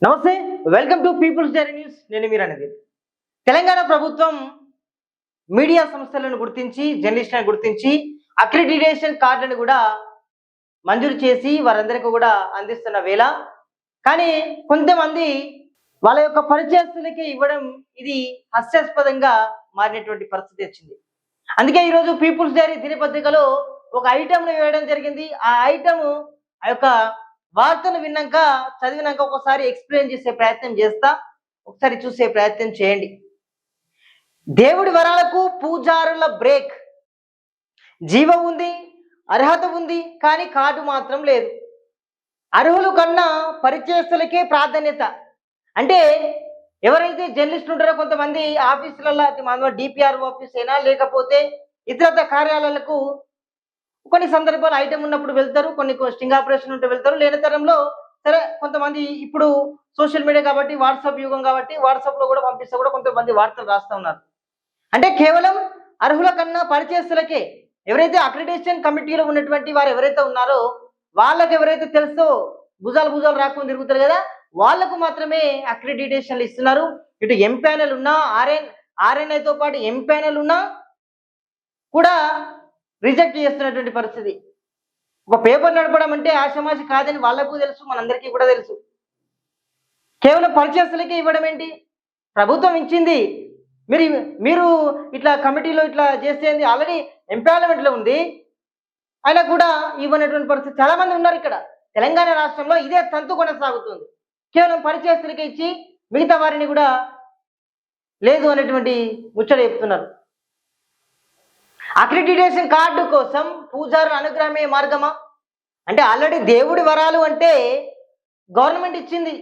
నమస్తే, welcome to people's diary news. నేను మీరనేది. తెలంగాణ ప్రభుత్వం మీడియా సంస్థలను గుర్తించి జర్నలిస్టులను గుర్తించి అక్రిడిటేషన్ కార్డులను కూడా మంజూరు చేసి వారందరికీ కూడా అందిస్తున్న వేళ కానీ కొంతమంది వాళ్ళ యొక్క పరిచయస్తులకి ఇవ్వడం ఇది హాస్యాస్పదంగా మారినటువంటి పరిస్థితి వచ్చింది. అందుకే ఈరోజు పీపుల్స్ డైరీ దినపత్రికలో ఒక ఐటమ్ను వేయడం జరిగింది. ఆ ఐటమ్ ఆ యొక్క వార్తను విన్నాక చదివినాక ఒకసారి ఎక్స్ప్లెయిన్ చేసే ప్రయత్నం చేస్తా, ఒకసారి చూసే ప్రయత్నం చేయండి. దేవుడి వరాలకు పూజారుల బ్రేక్. జీవం ఉంది, అర్హత ఉంది, కానీ కార్డు మాత్రం లేదు. అర్హులు కన్నా పరిచయస్తులకే ప్రాధాన్యత. అంటే ఎవరైతే జర్నలిస్టులు ఉంటారో కొంతమంది ఆఫీసులలో డిపిఆర్ ఆఫీస్ అయినా లేకపోతే ఇతరత్ర కార్యాలయాలకు కొన్ని సందర్భాలు ఐటమ్ ఉన్నప్పుడు వెళ్తారు, కొన్ని స్టింగ్ ఆపరేషన్ ఉంటే వెళ్తారు. లేని తరంలో సరే కొంతమంది ఇప్పుడు సోషల్ మీడియా కాబట్టి వాట్సాప్ యుగం కాబట్టి వాట్సాప్లో కూడా పంపిస్తే కూడా కొంతమంది వార్తలు రాస్తూ ఉన్నారు. అంటే కేవలం అర్హుల కన్నా పరిచయస్తులకే, ఎవరైతే అక్రిడిటేషన్ కమిటీలో ఉన్నటువంటి వారు ఎవరైతే ఉన్నారో వాళ్ళకి ఎవరైతే తెలుసో భుజాలు రాకుండా తిరుగుతారు కదా, వాళ్లకు మాత్రమే అక్రిడిటేషన్లు ఇస్తున్నారు. ఇటు ఎం ప్యానెల్ ఉన్నా ఆర్ఎన్ఐతో పాటు ఎం ప్యానెల్ ఉన్నా కూడా రిజెక్ట్ చేస్తున్నటువంటి పరిస్థితి. ఒక పేపర్ నడపడం అంటే ఆషమాషి కాదని వాళ్ళకు తెలుసు, మనందరికీ కూడా తెలుసు. కేవలం పరిచయస్తులకే ఇవ్వడం ఏంటి? ప్రభుత్వం ఇచ్చింది, మీరు ఇట్లా కమిటీలో ఇట్లా చేసేది ఆల్రెడీ ఎంపానల్మెంట్లో ఉంది, అయినా కూడా ఇవ్వనటువంటి పరిస్థితి చాలా మంది ఉన్నారు. ఇక్కడ తెలంగాణ రాష్ట్రంలో ఇదే తంతు కొనసాగుతుంది. కేవలం పరిచయస్తులకే ఇచ్చి మిగతా వారిని కూడా లేదు అనేటువంటి ముచ్చట చెప్తున్నారు. అక్రిడిటేషన్ కార్డు కోసం పూజారుల అనుగ్రహమే మార్గమా? అంటే ఆల్రెడీ దేవుడి వరాలు అంటే గవర్నమెంట్ ఇచ్చింది,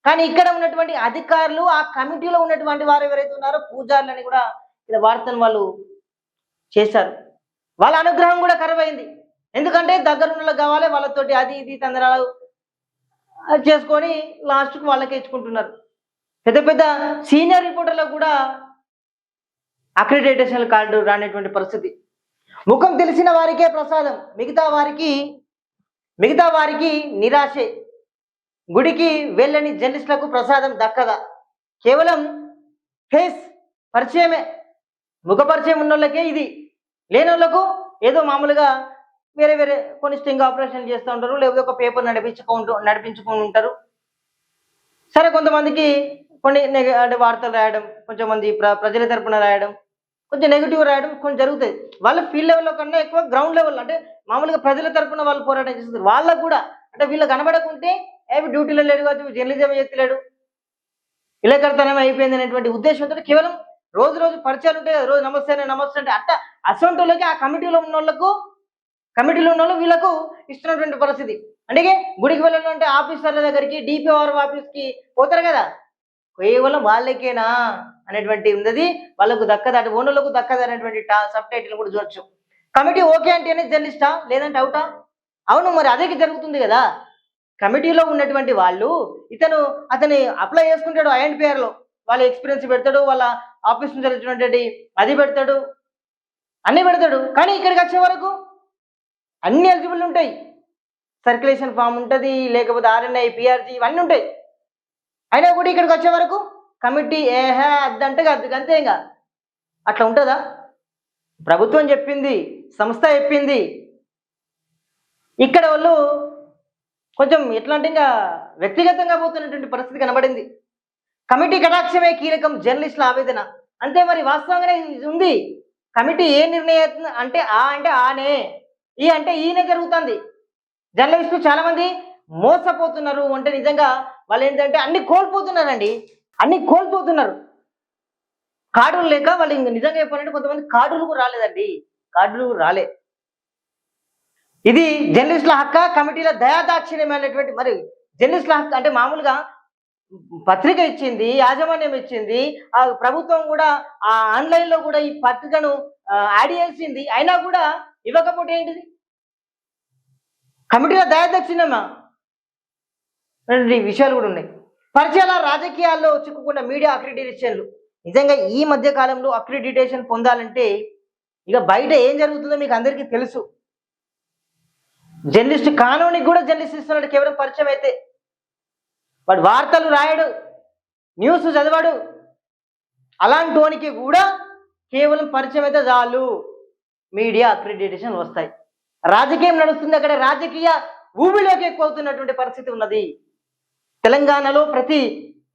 కానీ ఇక్కడ ఉన్నటువంటి అధికారులు ఆ కమిటీలో ఉన్నటువంటి వారు ఎవరైతే ఉన్నారో పూజారులని కూడా ఇలా వార్తను వాళ్ళు చేశారు. వాళ్ళ అనుగ్రహం కూడా కరువైంది. ఎందుకంటే దగ్గరున్నలకు కావాలి, వాళ్ళతోటి అది ఇది తందరాలు చేసుకొని లాస్ట్కు వాళ్ళకే ఇచ్చుకుంటున్నారు. పెద్ద పెద్ద సీనియర్ రిపోర్టర్లకు కూడా అక్రిడిటేషన్ కార్డు రానటువంటి పరిస్థితి. ముఖం తెలిసిన వారికే ప్రసాదం, మిగతా వారికి నిరాశే. గుడికి వెళ్ళని జర్నలిస్టులకు ప్రసాదం దక్కదా? కేవలం ఫేస్ పరిచయమే, ముఖ పరిచయం ఉన్న వాళ్ళకే ఇది, లేని వాళ్ళకు ఏదో మామూలుగా వేరే కొన్ని స్టింగ్ ఆపరేషన్ చేస్తూ ఉంటారు, లేకపోతే ఒక పేపర్ నడిపించుకొని ఉంటారు. సరే కొంతమందికి కొన్ని అంటే వార్తలు రాయడం, కొంచెం మంది ప్రజల తరపున రాయడం, కొంచెం నెగిటివ్ రాయడం కొంచెం జరుగుతుంది. వాళ్ళ ఫీల్డ్ లెవెల్లో కన్నా ఎక్కువ గ్రౌండ్ లెవెల్ అంటే మామూలుగా ప్రజల తరపున వాళ్ళు పోరాటం చేస్తారు. వాళ్ళకు కూడా అంటే వీళ్ళు కనబడకుంటే ఏమి డ్యూటీలో లేడు కావచ్చు, జర్నలిజం ఎత్తలేడు, విలేకరుతనం అయిపోయింది అనేటువంటి ఉద్దేశంతో కేవలం రోజు పరిచయాలు ఉంటాయి కదా, రోజు నమస్తే అంటే అట్ట అసొంటోళ్ళకి ఆ కమిటీలో ఉన్న వాళ్ళు వీళ్ళకు ఇస్తున్నటువంటి పరిస్థితి. అంటే గుడికి వెళ్ళాలంటే ఆఫీసర్ల దగ్గరికి డిపిఆర్ ఆఫీస్కి పోతారు కదా, కేవలం వాళ్ళకేనా అనేటువంటి ఉన్నది, వాళ్ళకు దక్కదు, అటు ఓనర్లకు దక్కదు అనేటువంటి సబ్ టైటిల్ కూడా చూడొచ్చు. కమిటీ ఓకే అంటేనే జర్నలిస్టా, లేదంటే అవుటా? అవును, మరి అదే జరుగుతుంది కదా. కమిటీలో ఉన్నటువంటి వాళ్ళు అతని అప్లై చేసుకుంటాడు ఐఎన్పిఆర్లో, వాళ్ళ ఎక్స్పీరియన్స్ పెడతాడు, వాళ్ళ ఆఫీస్ నుంచి వచ్చినటువంటి అది పెడతాడు, అన్నీ పెడతాడు. కానీ ఇక్కడికి వచ్చే వరకు అన్ని ఎలిజిబుల్ ఉంటాయి. సర్క్యులేషన్ ఫామ్ ఉంటుంది, లేకపోతే ఆర్ఎన్ఐ పిఆర్జీ ఇవన్నీ ఉంటాయి. అయినా కూడా ఇక్కడికి వచ్చే వరకు కమిటీ అద్దంటే అంతే. ఇంకా అట్లా ఉంటుందా? ప్రభుత్వం చెప్పింది, సంస్థ చెప్పింది. ఇక్కడ వాళ్ళు కొంచెం ఎట్లా అంటే ఇంకా వ్యక్తిగతంగా పోతున్నటువంటి పరిస్థితి కనబడింది. కమిటీ కటాక్షమే కీలకం, జర్నలిస్టుల ఆవేదన. అంతే, మరి వాస్తవంగానే ఇది ఉంది. కమిటీ ఏ నిర్ణయం అంటే అంటే ఆనే, ఈ అంటే ఈయన జరుగుతుంది. జర్నలిస్టులు చాలా మంది మోసపోతున్నారు. అంటే నిజంగా వాళ్ళు ఏంటంటే అన్ని కోల్పోతున్నారు. కార్డులు లేక వాళ్ళు నిజంగా చెప్పాలంటే కొంతమంది కార్డులు కూడా రాలేదండి, కార్డులు రాలే. ఇది జర్నలిస్టుల హక్కు, కమిటీల దయాదాక్షిణ్యమైనటువంటి. మరి జర్నలిస్టుల హక్కు అంటే మామూలుగా పత్రిక ఇచ్చింది, యాజమాన్యం ఇచ్చింది, ఆ ప్రభుత్వం కూడా ఆ ఆన్లైన్లో కూడా ఈ పత్రికను యాడ్ చేసింది, అయినా కూడా ఇవ్వకపోతే ఏంటిది? కమిటీల దయాదాక్షిణ్యమా? విషయాలు కూడా ఉన్నాయి. పరిచయాల రాజకీయాల్లో చిక్కుకున్న మీడియా అక్రిడిటేషన్లు. నిజంగా ఈ మధ్య కాలంలో అక్రిడిటేషన్ పొందాలంటే ఇక బయట ఏం జరుగుతుందో మీకు అందరికీ తెలుసు. జర్నలిస్ట్ కానూనికి కూడా జర్నలిస్ట్ ఇస్తున్నాడు కేవలం పరిచయం అయితే. వాడు వార్తలు రాయడు, న్యూస్ చదవడు. అలాంటి వానికి కూడా కేవలం పరిచయం అయితే చాలు మీడియా అక్రిడిటేషన్ వస్తాయి. రాజకీయం నడుస్తుంది, అక్కడ రాజకీయ ఊబిలోకి ఎక్కువ అవుతున్నటువంటి పరిస్థితి ఉన్నది. తెలంగాణలో ప్రతి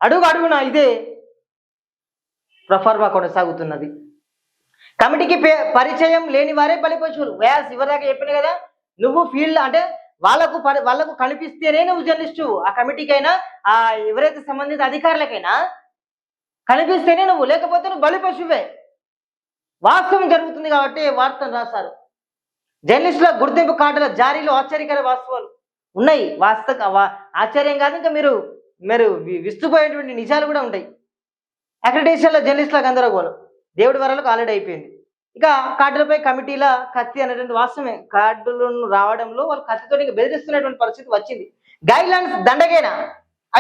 అడుగు అడుగున ఇదే ప్రఫార్మా కొనసాగుతున్నది. కమిటీకి పరిచయం లేని వారే బలిపశువులు. వ్యాస్ ఇవరిదాకా చెప్పిన కదా, నువ్వు ఫీల్డ్ అంటే వాళ్ళకు కనిపిస్తేనే నువ్వు జర్నలిస్టు. ఆ కమిటీకైనా ఆ ఎవరైతే సంబంధిత అధికారులకైనా కనిపిస్తేనే నువ్వు, లేకపోతే నువ్వు బలిపశువే. వాస్తవం జరుగుతుంది కాబట్టి వార్తను రాశారు. జర్నలిస్టుల గుర్తింపు కార్డుల జారీలో ఆశ్చర్యకర వాస్తవాలు ఉన్నాయి. ఆశ్చర్యం కాదు, ఇంకా మీరు విస్తుపోయేటువంటి నిజాలు కూడా ఉంటాయి. అక్రిడిటేషన్లో జర్నలిస్టుల గందరగోళం దేవుడి వరాలకు ఆల్రెడీ అయిపోయింది. ఇక కార్డులపై కమిటీల కత్తి అనేటువంటి వాస్తవమే. కార్డులను రావడంలో వాళ్ళు కత్తితో బెదిరిస్తున్నటువంటి పరిస్థితి వచ్చింది. Guide lines దండగేనా?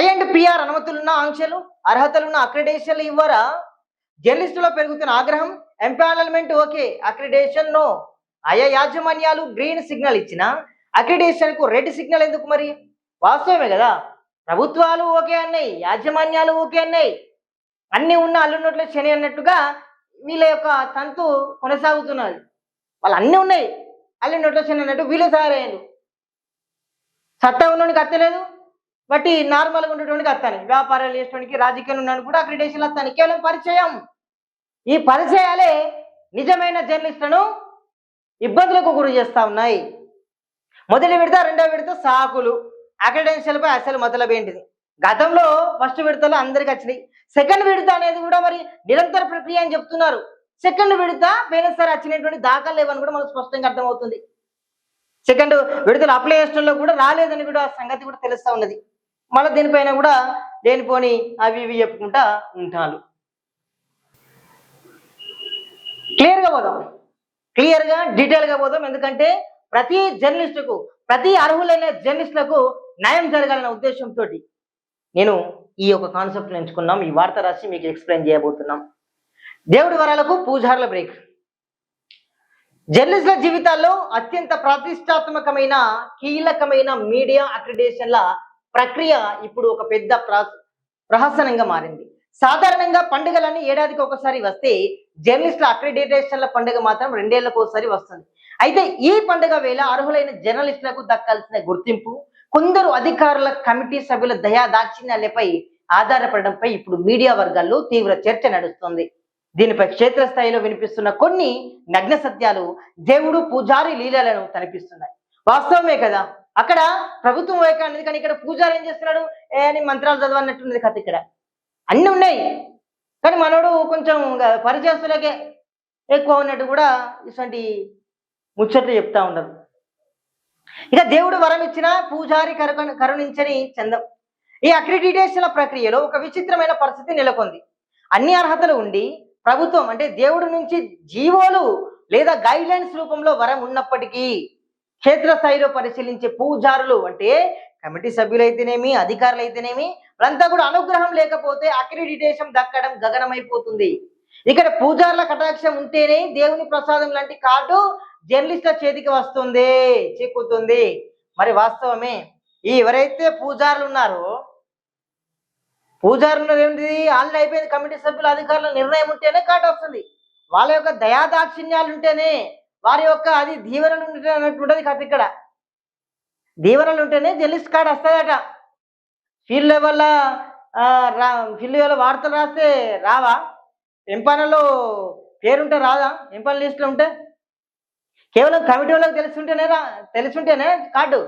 ఐ&PR అనుమతులున్న ఆంక్షలు, అర్హతలున్న అక్రిడిటేషన్లు ఇవ్వరా? జర్నలిస్టులో పెరుగుతున్న ఆగ్రహం. Empanelment okay, accreditation no. ఆయా యాజమాన్యాలు గ్రీన్ సిగ్నల్ ఇచ్చిన అక్రిడిటేషన్ కు రెడ్ సిగ్నల్ ఎందుకు? మరి వాస్తవమే కదా, ప్రభుత్వాలు ఓకే అన్నాయి, యాజమాన్యాలు ఓకే అన్నాయి, అన్ని ఉన్న అల్లున్నట్లు శని అన్నట్టుగా వీళ్ళ యొక్క తంతు కొనసాగుతున్నది. వాళ్ళు అన్నీ ఉన్నాయి, అల్లున్నట్లు శని అన్నట్టు వీళ్ళు తయారయ్యారు. సత్తా ఉన్నోనికి అత్తలేదు, బట్టి నార్మల్గా ఉండేటువంటి అత్తాను, వ్యాపారాలు చేసేటువంటి రాజకీయాలు ఉన్నాను కూడా అక్రిడిటేషన్ వస్తాను. కేవలం పరిచయం. ఈ పరిచయాలే నిజమైన జర్నలిస్టులను ఇబ్బందులకు గురి చేస్తా ఉన్నాయి. మొదటి విడత, రెండవ విడత సాకులు. అక్రిడిటేషన్లపై అసలు మొదలబ్ ఏంటిది? గతంలో ఫస్ట్ విడతలో అందరికి వచ్చినాయి. సెకండ్ విడత అనేది కూడా మరి నిరంతర ప్రక్రియ అని చెప్తున్నారు. సెకండ్ విడత పోయినసారి వచ్చినటువంటి దాఖలు లేవని కూడా మనకు స్పష్టంగా అర్థమవుతుంది. సెకండ్ విడతలు అప్లై చేసడంలో కూడా రాలేదని కూడా సంగతి కూడా తెలుస్తా ఉన్నది. మళ్ళీ దీనిపైన కూడా దేనిపోని అవి ఇవి చెప్పుకుంటా ఉంటారు. క్లియర్గా డీటెయిల్గా పోదాం. ఎందుకంటే ప్రతి జర్నలిస్టుకు, ప్రతి అర్హులైన జర్నలిస్టులకు న్యాయం జరగాలన్న ఉద్దేశంతో నేను ఈ యొక్క కాన్సెప్ట్ ఎంచుకున్నాం. ఈ వార్త రాసి మీకు ఎక్స్ప్లెయిన్ చేయబోతున్నాం. దేవుడి వరాలకు పూజారుల బ్రేక్. జర్నలిస్టుల జీవితాల్లో అత్యంత ప్రతిష్టాత్మకమైన కీలకమైన మీడియా అక్రిడిటేషన్ల ప్రక్రియ ఇప్పుడు ఒక పెద్ద ప్రహసనంగా మారింది. సాధారణంగా పండుగలన్నీ ఏడాదికి ఒకసారి వస్తే జర్నలిస్టుల అక్రిడిటేషన్ల పండుగ మాత్రం 2 ఏళ్లకు ఒకసారి వస్తుంది. అయితే ఈ పండుగ వేళ అర్హులైన జర్నలిస్టులకు దక్కాల్సిన గుర్తింపు కొందరు అధికారుల కమిటీ సభ్యుల దయాదాక్షిణ్యాలపై ఆధారపడడంపై ఇప్పుడు మీడియా వర్గాల్లో తీవ్ర చర్చ నడుస్తుంది. దీనిపై క్షేత్రస్థాయిలో వినిపిస్తున్న కొన్ని నగ్న సత్యాలు దేవుడు పూజారి లీలలను కనిపిస్తున్నాయి. వాస్తవమే కదా, అక్కడ ప్రభుత్వం వైఖరి అనేది, కానీ ఇక్కడ పూజారి ఏం చేస్తున్నాడు? అని మంత్రాలు చదవన్నట్టున్నది కథ. ఇక్కడ అన్నీ ఉన్నాయి, కానీ మనోడు కొంచెం పరిచయస్తులకే ఎక్కువ ఉన్నట్టు కూడా ఇటువంటి ముచ్చట్లు చెప్తా ఉండరు. ఇక దేవుడు వరం ఇచ్చిన పూజారి కరుణించని చందం. ఈ అక్రిడిటేషన్ల ప్రక్రియలో ఒక విచిత్రమైన పరిస్థితి నెలకొంది. అన్ని అర్హతలు ఉండి ప్రభుత్వం అంటే దేవుడి నుంచి జీవోలు లేదా గైడ్ లైన్స్ రూపంలో వరం ఉన్నప్పటికీ క్షేత్రస్థాయిలో పరిశీలించే పూజారులు అంటే కమిటీ సభ్యులైతేనేమి, అధికారులు అయితేనేమి, వాళ్ళంతా కూడా అనుగ్రహం లేకపోతే అక్రిడిటేషన్ దక్కడం గగనమైపోతుంది. ఇక్కడ పూజారుల కటాక్షం ఉంటేనే దేవుని ప్రసాదం లాంటి కార్డు జర్నలిస్టుల చేతికి వస్తుంది, చిక్కుతుంది. మరి వాస్తవమే, ఈ ఎవరైతే పూజారులు ఉన్నారో, పూజారులు ఏంటిది ఆల్రెడీ అయిపోయింది. కమిటీ సభ్యుల అధికారుల నిర్ణయం ఉంటేనే కార్డు వస్తుంది. వాళ్ళ యొక్క దయాదాక్షిణ్యాలు ఉంటేనే, వారి యొక్క అది దీవెనలు ఉంటేనట్టుంటది కథ. ఇక్కడ దీవెనలు ఉంటేనే జర్నలిస్ట్ కార్డు వస్తుందట. ఫీల్డ్ లెవెల్లో వార్తలు రాస్తే రావా? ఎంపానలో పేరుంటే రాదా? ఎంపాన లిస్టులో ఉంటే కేవలం కమిటీ వాళ్ళకి తెలుసుంటేనే కార్డు.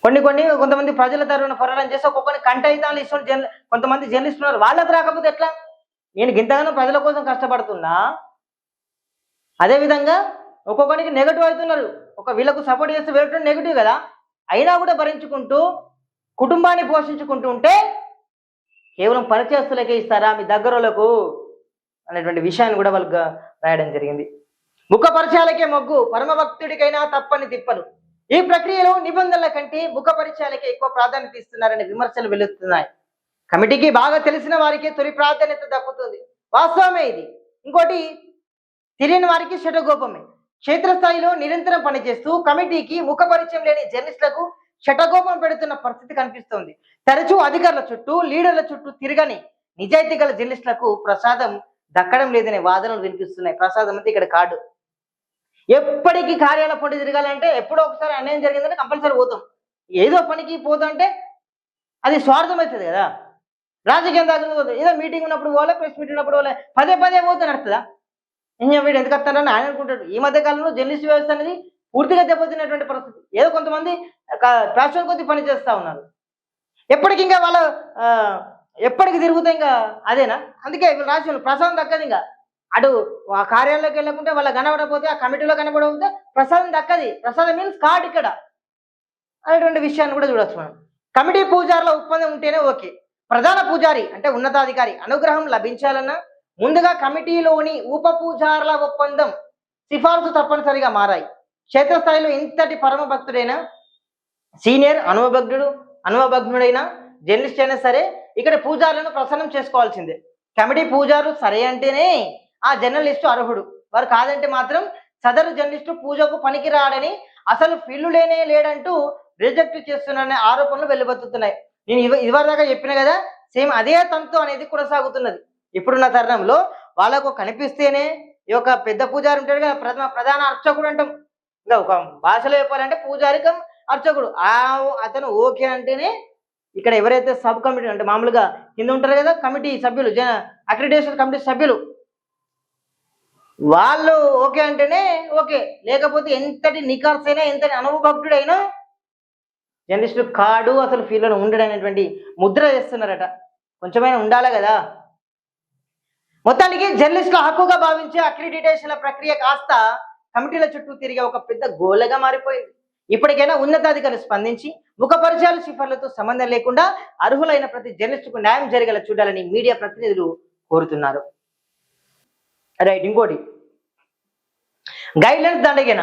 కొంతమంది ప్రజల తరఫున పోరాటం చేసి ఒక్కొక్కరిని కంటైతాలు ఇష్టం కొంతమంది జర్నలిస్టులు ఉన్నారు. వాళ్ళకి రాకపోతే ఎట్లా? నేను ఇంతగానో ప్రజల కోసం కష్టపడుతున్నా, అదేవిధంగా ఒక్కొక్కరికి నెగటివ్ అవుతున్నారు. వీళ్ళకు సపోర్ట్ చేస్తే వేరే నెగిటివ్ కదా, అయినా కూడా భరించుకుంటూ కుటుంబాన్ని పోషించుకుంటూ ఉంటే కేవలం పరిచయస్తులకే ఇస్తారా మీ దగ్గరలకు అనేటువంటి విషయాన్ని కూడా వాళ్ళకి రాయడం జరిగింది. ముఖ పరిచయాలకే మొగ్గు, పరమభక్తుడికైనా తప్పని తిప్పలు. ఈ ప్రక్రియలో నిబంధనల కంటే ముఖ పరిచయాలకే ఎక్కువ ప్రాధాన్యత ఇస్తున్నారనే విమర్శలు వెలుస్తున్నాయి. కమిటీకి బాగా తెలిసిన వారికి తొలి ప్రాధాన్యత దక్కుతుంది. వాస్తవమే ఇది. ఇంకోటి తెలియని వారికి శటగోపమే. క్షేత్రస్థాయిలో నిరంతరం పనిచేస్తూ కమిటీకి ముఖ పరిచయం లేని జర్నలిస్టులకు శటకోపం పెడుతున్న పరిస్థితి కనిపిస్తోంది. తరచూ అధికారుల చుట్టూ లీడర్ల చుట్టూ తిరగని నిజాయితీ గల జర్నలిస్టులకు ప్రసాదం దక్కడం లేదనే వాదనలు వినిపిస్తున్నాయి. ప్రసాదం అంటే ఇక్కడ కార్డు. ఎప్పటికీ కార్యాలయ పొండి తిరగాలంటే ఎప్పుడో ఒకసారి అన్యాయం జరిగిందంటే కంపల్సరీ పోతాం. ఏదో పనికి పోతుంటే అది స్వార్థం అవుతుంది కదా. రాజకీయం దాకా పోతుంది. ఏదో మీటింగ్ ఉన్నప్పుడు పోలే, ప్రెస్ మీటింగ్ ఉన్నప్పుడు పోలే, పదే పదే పోతే నడుతుందా? వీడు ఎందుకు వస్తారని ఆయన అనుకుంటాడు. ఈ మధ్య కాలంలో జర్నలిస్ట్ వ్యవస్థ అనేది పూర్తిగా దెబ్బతిన్నటువంటి పరిస్థితి. ఏదో కొంతమంది ప్యాషన్ కొద్ది పని చేస్తూ ఉన్నారు. ఎప్పటికి ఇంకా వాళ్ళ ఎప్పటికి తిరుగుతాయి ఇంకా అదేనా? అందుకే రాష్ట్రంలో ప్రసాదం దక్కదు. ఇంకా అటు ఆ కార్యాలయంలోకి వెళ్ళకుంటే వాళ్ళ కనబడకపోతే, ఆ కమిటీలో కనబడకపోతే ప్రసాదం దక్కది. ప్రసాదం మీన్స్ కార్డు ఇక్కడ అనేటువంటి విషయాన్ని కూడా చూడొచ్చు మనం. కమిటీ పూజారుల ఒప్పందం ఉంటేనే ఓకే. ప్రధాన పూజారి అంటే ఉన్నతాధికారి అనుగ్రహం లభించాలన్నా ముందుగా కమిటీలోని ఉప పూజారుల ఒప్పందం సిఫార్సు తప్పనిసరిగా మారాయి. క్షేత్రస్థాయిలో ఇంతటి పరమ భక్తుడైన సీనియర్ అనుభవజ్ఞుడైన జర్నలిస్ట్ అయినా సరే ఇక్కడ పూజారులను ప్రసన్నం చేసుకోవాల్సిందే. కమిటీ పూజారు సరే అంటేనే ఆ జర్నలిస్టు అర్హుడు. వారు కాదంటే మాత్రం సదరు జర్నలిస్టు పూజకు పనికి రాడని, అసలు ఫీల్డ్ లేడంటూ రిజెక్ట్ చేస్తున్నారనే ఆరోపణలు వెలువెత్తుతున్నాయి. నేను ఇదివరదాకా చెప్పిన కదా, సేమ్ అదే తంతు అనేది కొనసాగుతున్నది. ఇప్పుడున్న తరుణంలో వాళ్ళకు కనిపిస్తేనే ఈ యొక్క పెద్ద పూజారి ఉంటాడు కదా, ప్రధాన అర్చకుడు అంటాం. ఇంకా ఒక భాషలో చెప్పాలంటే పూజారికం అర్చకుడు. అతను ఓకే అంటేనే ఇక్కడ ఎవరైతే సబ్ కమిటీ అంటే మామూలుగా కింద ఉంటారు కదా కమిటీ సభ్యులు, అక్రిడిటేషన్ కమిటీ సభ్యులు, వాళ్ళు ఓకే అంటేనే ఓకే. లేకపోతే ఎంతటి నికార్సైనా ఎంతటి అనుభవభక్తుడైనా జర్నలిస్టు కాడు అసలు ఫీల్డ్లో ఉండడనేటువంటి ముద్ర చేస్తున్నారట. కొంచెమైనా ఉండాలి కదా. మొత్తానికి జర్నలిస్టుల హక్కుగా భావించే అక్రిడిటేషన్ల ప్రక్రియ కాస్త కమిటీల చుట్టూ తిరిగే ఒక పెద్ద గోలగా మారిపోయింది. ఇప్పటికైనా ఉన్నతాధికారులు స్పందించి ముఖ పరిచయాలు సిఫార్లతో సంబంధం లేకుండా అర్హులైన ప్రతి జర్నలిస్టుకు న్యాయం జరిగేలా చూడాలని మీడియా ప్రతినిధులు కోరుతున్నారు. రైట్, ఇంకోటి గైడ్లైన్స్ దండగిన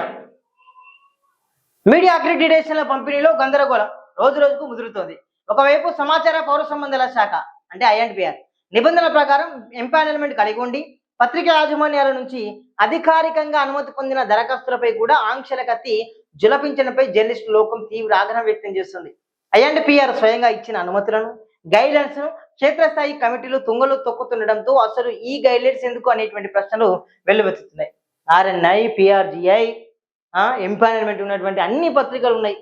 మీడియా అక్రిడిటేషన్ల పంపిణీలో గందరగోళం రోజు రోజుకు ముదురుతోంది. ఒకవైపు సమాచార పౌర సంబంధాల శాఖ అంటే ఐఎండ్పిఆర్ నిబంధనల ప్రకారం ఎంపానల్మెంట్ కలిగి ఉండి పత్రికా యాజమాన్యాల నుంచి అధికారికంగా అనుమతి పొందిన దరఖాస్తులపై కూడా ఆంక్షల కత్తి జులపించడంపై జర్నలిస్టు లోకం తీవ్ర ఆగ్రహం వ్యక్తం చేస్తుంది. ఐఎండ్పిఆర్ స్వయంగా ఇచ్చిన అనుమతులను గైడ్లైన్స్ ను క్షేత్రస్థాయి కమిటీలు తుంగలు తొక్కుతుండడంతో అసలు ఈ గైడ్లైన్స్ ఎందుకు అనేటువంటి ప్రశ్నలు వెల్లువెత్తుతున్నాయి. ఆర్ఎన్ఐ, పిఆర్జిఐ, ఎంపానల్మెంట్ ఉన్నటువంటి అన్ని పత్రికలు ఉన్నాయి.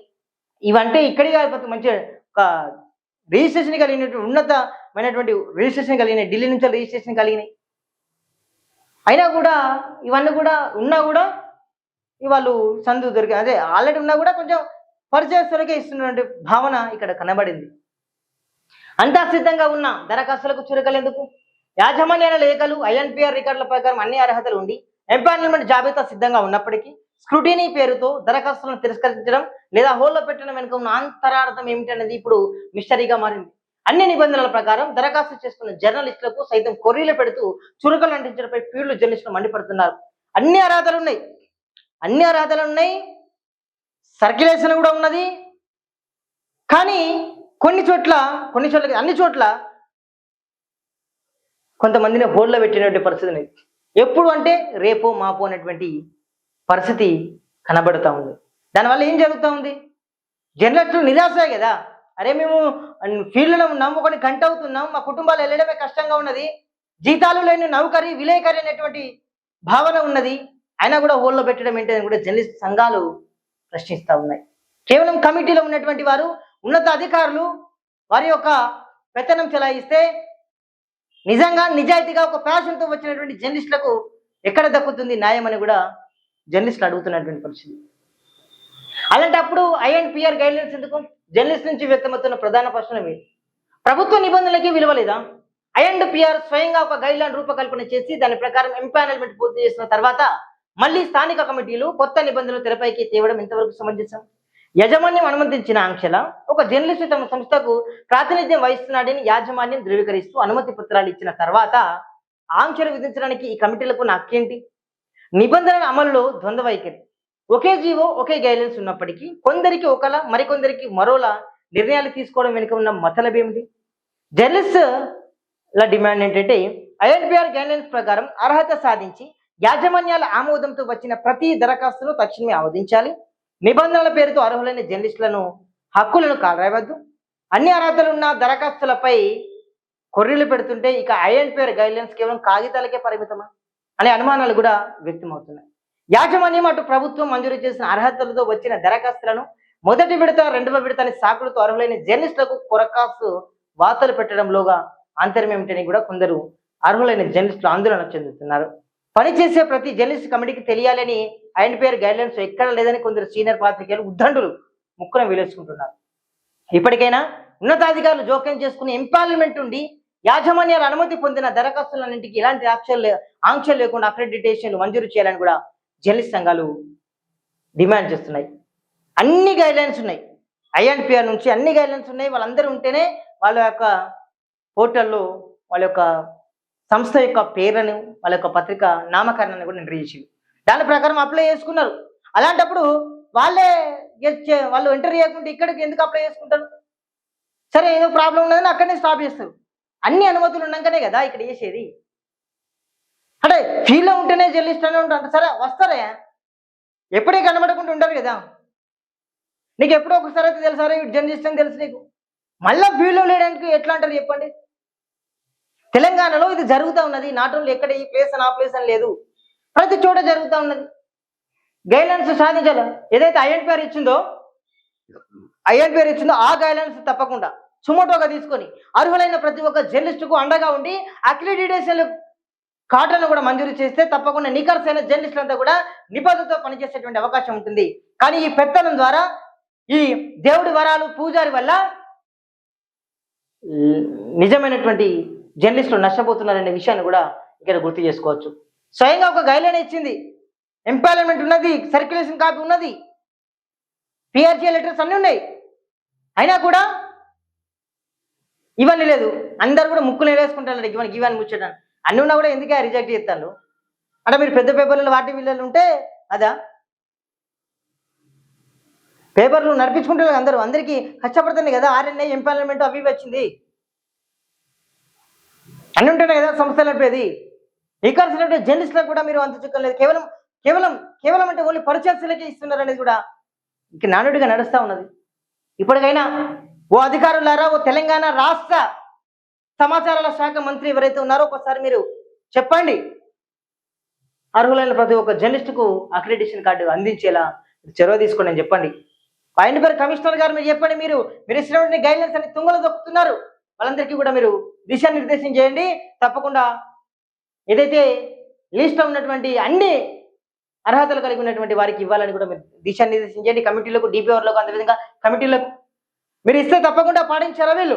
ఇవంటే ఇక్కడి మంచి ఒక రిజిస్ట్రేషన్ కలిగినటువంటి ఉన్నతమైనటువంటి రిజిస్ట్రేషన్ కలిగినాయి, ఢిల్లీ నుంచి రిజిస్ట్రేషన్ కలిగినాయి. అయినా కూడా ఇవన్నీ కూడా ఉన్నా కూడా వాళ్ళు సందు దొరికి అదే ఆల్రెడీ ఉన్నా కూడా కొంచెం పరిచయస్తులకే ఇస్తున్నటువంటి భావన ఇక్కడ కనబడింది. అంతా సిద్ధంగా ఉన్న దరఖాస్తులకు చురకలేందుకు? యాజమాన్యాల లేఖలు, ఐఎన్పిఆర్ రికార్డుల ప్రకారం అన్ని అర్హతలు ఉండి ఎంపానల్మెంట్ జాబితా సిద్ధంగా ఉన్నప్పటికీ స్క్రూటినీ పేరుతో దరఖాస్తులను తిరస్కరించడం లేదా హోల్లో పెట్టడం వెనుక ఉన్న అంతరార్థం ఏమిటనేది ఇప్పుడు మిస్టరీగా మారింది. అన్ని నిబంధనల ప్రకారం దరఖాస్తు చేసుకున్న జర్నలిస్టులకు సైతం కొర్రీలు పెడుతూ చురుకలు అంటించడంపై ఫీల్డ్ జర్నలిస్టులు మండిపడుతున్నారు. అన్ని అర్హతలు ఉన్నాయి, సర్క్యులేషన్ కూడా ఉన్నది. కానీ కొన్ని చోట్ల అన్ని చోట్ల కొంతమందిని హోల్లో పెట్టినటువంటి పరిస్థితి ఉంది. ఎప్పుడు అంటే రేపో మాపో అనేటువంటి పరిస్థితి కనబడుతూ ఉంది. దానివల్ల ఏం జరుగుతూ ఉంది? జర్నలిస్టులు నిరాశే కదా. అరే మేము ఫీల్డ్లో ఉన్నాం, ఒకటి గంట అవుతున్నాం, మా కుటుంబాలు వెళ్ళడమే కష్టంగా ఉన్నది, జీతాలు లేని నౌకరీ విలేకరి అనేటువంటి భావన ఉన్నది, అయినా కూడా హోల్లో పెట్టడం ఏంటని కూడా జర్నలిస్ట్ సంఘాలు ప్రశ్నిస్తూ ఉన్నాయి. కేవలం కమిటీలో ఉన్నటువంటి వారు ఉన్నత అధికారులు వారి యొక్క పెత్తనం చెలాయిస్తే నిజంగా నిజాయితీగా ఒక ప్యాషన్తో వచ్చినటువంటి జర్నలిస్టులకు ఎక్కడ దక్కుతుంది న్యాయం అని కూడా జర్నలిస్టులు అడుగుతున్నటువంటి పరిస్థితి. అలాంటప్పుడు ఐఎన్పిఆర్ గైడ్లైన్స్ ఎందుకు? జర్నలిస్ట్ నుంచి వ్యక్తమవుతున్న ప్రధాన ప్రశ్న మీరు ప్రభుత్వ నిబంధనలకి విలువ లేదా? ఐఎన్పిఆర్ స్వయంగా ఒక గైడ్లైన్ రూపకల్పన చేసి దాని ప్రకారం ఎంపానల్మెంట్ పూర్తి చేసిన తర్వాత మళ్ళీ స్థానిక కమిటీలు కొత్త నిబంధనలు తెరపైకి తేవడం ఎంతవరకు సమంజసం? యాజమాన్యం అనుమతించిన ఆంక్షల ఒక జర్నలిస్టు తమ సంస్థకు ప్రాతినిధ్యం వహిస్తున్నాడని యాజమాన్యం ధృవీకరిస్తూ అనుమతి పత్రాలు ఇచ్చిన తర్వాత ఆంక్షలు విధించడానికి ఈ కమిటీలకు హక్కేంటి? నిబంధనల అమలులో ద్వంద్వ వైఖరి. ఒకే జీవో ఒకే గైడ్లైన్స్ ఉన్నప్పటికీ కొందరికి ఒకలా మరికొందరికి మరోలా నిర్ణయాలు తీసుకోవడం వెనుక ఉన్న మతలబ్ ఏమిటి? జర్నలిస్టుల డిమాండ్ ఏంటంటే ఐఎన్పిఆర్ గైడ్లైన్స్ ప్రకారం అర్హత సాధించి యాజమాన్యాల ఆమోదంతో వచ్చిన ప్రతి దరఖాస్తును తక్షణమే ఆమోదించాలి. నిబంధనల పేరుతో అర్హులైన జర్నలిస్టులను హక్కులను కాలరాయవద్దు. అన్ని అర్హతలు ఉన్న దరఖాస్తులపై కొర్రీలు పెడుతుంటే ఇక ఐఎన్పిఆర్ గైడ్లైన్స్ కేవలం కాగితాలకే పరిమితమా అనే అనుమానాలు కూడా వ్యక్తమవుతున్నాయి. యాజమాన్యం అటు ప్రభుత్వం మంజూరు చేసిన అర్హతలతో వచ్చిన దరఖాస్తులను మొదటి విడత, రెండవ విడత అని సాకులతో అర్హులైన జర్నలిస్టులకు కొరకాసు వార్తలు పెట్టడంలోగా ఆంతర్యం ఏమిటని కూడా కొందరు అర్హులైన జర్నలిస్టులు ఆందోళన చెందుతున్నారు. పనిచేసే ప్రతి జర్నలిస్ట్ కమిటీకి తెలియాలని ఐఎన్పిఆర్ గైడ్లైన్స్ ఎక్కడ లేదని కొందరు సీనియర్ పాత్రికేయులు ఉద్దండులు ముక్కున వేలేసుకుంటున్నారు. ఇప్పటికైనా ఉన్నతాధికారులు జోక్యం చేసుకుని ఎంపానల్మెంట్ ఉండి యాజమాన్యాల అనుమతి పొందిన దరఖాస్తులన్నింటికి ఎలాంటి ఆంక్షలు లేకుండా అక్రెడిటేషన్లు మంజూరు చేయాలని కూడా జర్నలిస్ట్ సంఘాలు డిమాండ్ చేస్తున్నాయి. అన్ని గైడ్లైన్స్ ఉన్నాయి, ఐఎన్పిఆర్ నుంచి అన్ని గైడ్లైన్స్ ఉన్నాయి. వాళ్ళందరూ ఉంటేనే వాళ్ళ యొక్క పోర్టల్లో వాళ్ళ యొక్క సంస్థ యొక్క పేర్లను, వాళ్ళ యొక్క పత్రిక నామకరణాన్ని కూడా ఎంటర్ చేసి దాని ప్రకారం అప్లై చేసుకున్నారు. అలాంటప్పుడు వాళ్ళు ఎంటర్ చేయకుండా ఇక్కడికి ఎందుకు అప్లై చేసుకుంటారు? సరే, ఏదో ప్రాబ్లం ఉన్నదని అక్కడనే స్టాప్ చేస్తారు. అన్ని అనుమతులు ఉన్నాకనే కదా ఇక్కడ చేసేది. అంటే ఫీల్డ్లో ఉంటేనే జర్నలిస్ట్ అనే ఉంటారు. సరే వస్తారే, ఎప్పుడే కనబడకుండా ఉంటారు కదా. నీకు ఎప్పుడో ఒకసారి అయితే తెలుసారా జర్నలిస్ట్ అని తెలుసు నీకు, మళ్ళీ ఫీల్డ్లో లేడానికి ఎట్లా అంటారు చెప్పండి? తెలంగాణలో ఇది జరుగుతూ ఉన్నది. నాట్ ఓన్లీ ఎక్కడ ఈ ప్లేస్ అని ఆ ప్లేస్ అని లేదు, ప్రతి చోట జరుగుతూ ఉన్నది. గైడ్లైన్స్ సాధించాలి. ఏదైతే ఐఎన్పిఆర్ ఇచ్చిందో ఆ గైడ్లైన్స్ తప్పకుండా సుమోటోగా తీసుకొని అర్హులైన ప్రతి ఒక్క జర్నలిస్టుకు అండగా ఉండి అక్రిడిటేషన్ కార్డులను కూడా మంజూరు చేస్తే తప్పకుండా నిఖర్సైన జర్నలిస్టులంతా కూడా నిబద్ధతతో పనిచేసేటువంటి అవకాశం ఉంటుంది. కానీ ఈ పెత్తనం ద్వారా, ఈ దేవుడి వరాలు పూజారి వల్ల నిజమైనటువంటి జర్నలిస్టులు నష్టపోతున్నారనే విషయాన్ని కూడా ఇక్కడ గుర్తు చేసుకోవచ్చు. స్వయంగా ఒక గైడ్లైన్ ఇచ్చింది, ఎంపానల్మెంట్ ఉన్నది, సర్క్యులేషన్ కాపీ ఉన్నది, పిఆర్జీ లెటర్స్ అన్నీ ఉన్నాయి. అయినా కూడా ఇవన్నీ లేదు. అందరు కూడా ముక్కులు వేసుకుంటారు ఇవన్నీ ముచ్చట. అన్నీ ఉన్నా కూడా ఎందుకే రిజెక్ట్ చేస్తారు? అంటే మీరు పెద్ద పేపర్లు వాటి వీళ్ళు ఉంటే అదా పేపర్లు నడిపించుకుంటారు అందరికీ కష్టపడుతుంది కదా. ఆర్ఎన్ఏ ఎంపానల్మెంట్ అవి వచ్చింది, అన్నీ ఉంటేనే కదా సంస్థ నడిపేది. నిఖర్సైన జర్నలిస్టులకు కూడా మీరు అంత చిక్కలేదు. కేవలం అంటే ఓన్లీ పరిచయాలకే ఇస్తున్నారు అనేది కూడా ఇంక నానుడిగా నడుస్తూ ఉన్నది. ఇప్పటికైనా ఓ అధికారులారా, ఓ తెలంగాణ రాష్ట్ర సమాచారాల శాఖ మంత్రి ఎవరైతే ఉన్నారో ఒకసారి మీరు చెప్పండి, అర్హులైన ప్రతి ఒక్క జర్నలిస్టుకు అక్రిడిటేషన్ కార్డు అందించేలా చొరవ తీసుకోండి అని చెప్పండి. ఐఎన్పిఆర్ కమిషనర్ గారు మీరు చెప్పండి, మీరు ఇచ్చినటువంటి గైడ్లైన్స్ అన్ని తుంగలు దొక్కుతున్నారు, వాళ్ళందరికీ కూడా మీరు దిశానిర్దేశం చేయండి. తప్పకుండా ఏదైతే లిస్ట్లో ఉన్నటువంటి అన్ని అర్హతలు కలిగి ఉన్నటువంటి వారికి ఇవ్వాలని కూడా మీరు దిశానిర్దేశం చేయండి. కమిటీలకు, డిపిఆర్లకు, అదేవిధంగా కమిటీలకు మీరు ఇస్తే తప్పకుండా పాటించారా? వీళ్ళు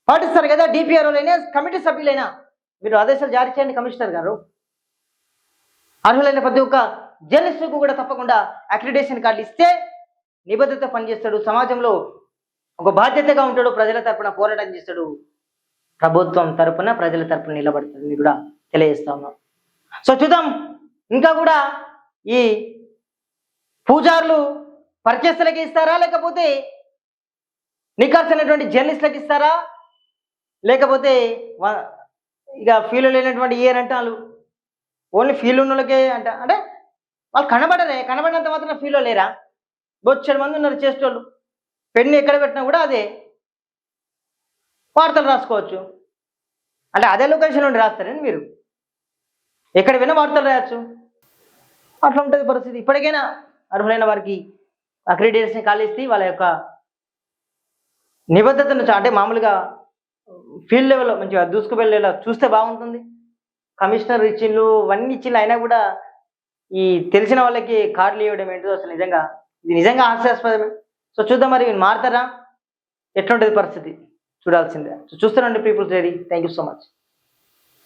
పాటిస్తారు కదా. డిపిఆర్ఓలైనా కమిటీ సభ్యులైనా మీరు ఆదేశాలు జారీ చేయండి కమిషనర్ గారు. అర్హులైన ప్రతి ఒక్క జర్నలిస్టుకు కూడా తప్పకుండా అక్రిడిటేషన్ కార్డు ఇస్తే నిబద్ధత పనిచేస్తాడు, సమాజంలో ఒక బాధ్యతగా ఉంటాడు, ప్రజల తరపున పోరాటం చేస్తాడు, ప్రభుత్వం తరపున ప్రజల తరపున నిలబడుతుంది కూడా తెలియజేస్తా ఉన్నాం. సో చూద్దాం, ఇంకా కూడా ఈ పూజారులు పర్చేస్తులకి ఇస్తారా, లేకపోతే నిఖార్సైనటువంటి జర్నలిస్టులకు ఇస్తారా, లేకపోతే ఇక ఫీల్ లేనటువంటి అంటారు ఓన్లీ ఫీల్ ఉన్న వాళ్ళకే అంటే వాళ్ళు కనబడినంత మాత్రం ఫీల్లో లేరా? బొచ్చెడు మంది ఉన్నారు చేసేటోళ్ళు. పెన్ను ఎక్కడ పెట్టినా కూడా అదే వార్తలు రాసుకోవచ్చు. అంటే అదే లొకేషన్ నుండి రాస్తారండి మీరు, ఎక్కడ విన్నా వార్తలు రాయొచ్చు. అట్లా ఉంటుంది పరిస్థితి. ఇప్పటికైనా అర్హులైన వారికి అక్రిడిటేషన్ కాలేస్తే వాళ్ళ యొక్క నిబద్ధతను అంటే మామూలుగా ఫీల్డ్ లెవెల్లో మంచిగా దూసుకువెళ్ళేలా చూస్తే బాగుంటుంది. కమిషనర్ ఇచ్చిళ్ళు ఇవన్నీ ఇచ్చిళ్ళు అయినా కూడా ఈ తెలిసిన వాళ్ళకి కార్డులు ఇవ్వడం ఏంటో అసలు ఇది నిజంగా హాస్యాస్పదమే. సో చూద్దాం మరి మారుతారా, ఎట్లుంటుంది పరిస్థితి చూడాల్సిందే. సో చూస్తానండి people's diary. Thank you so much.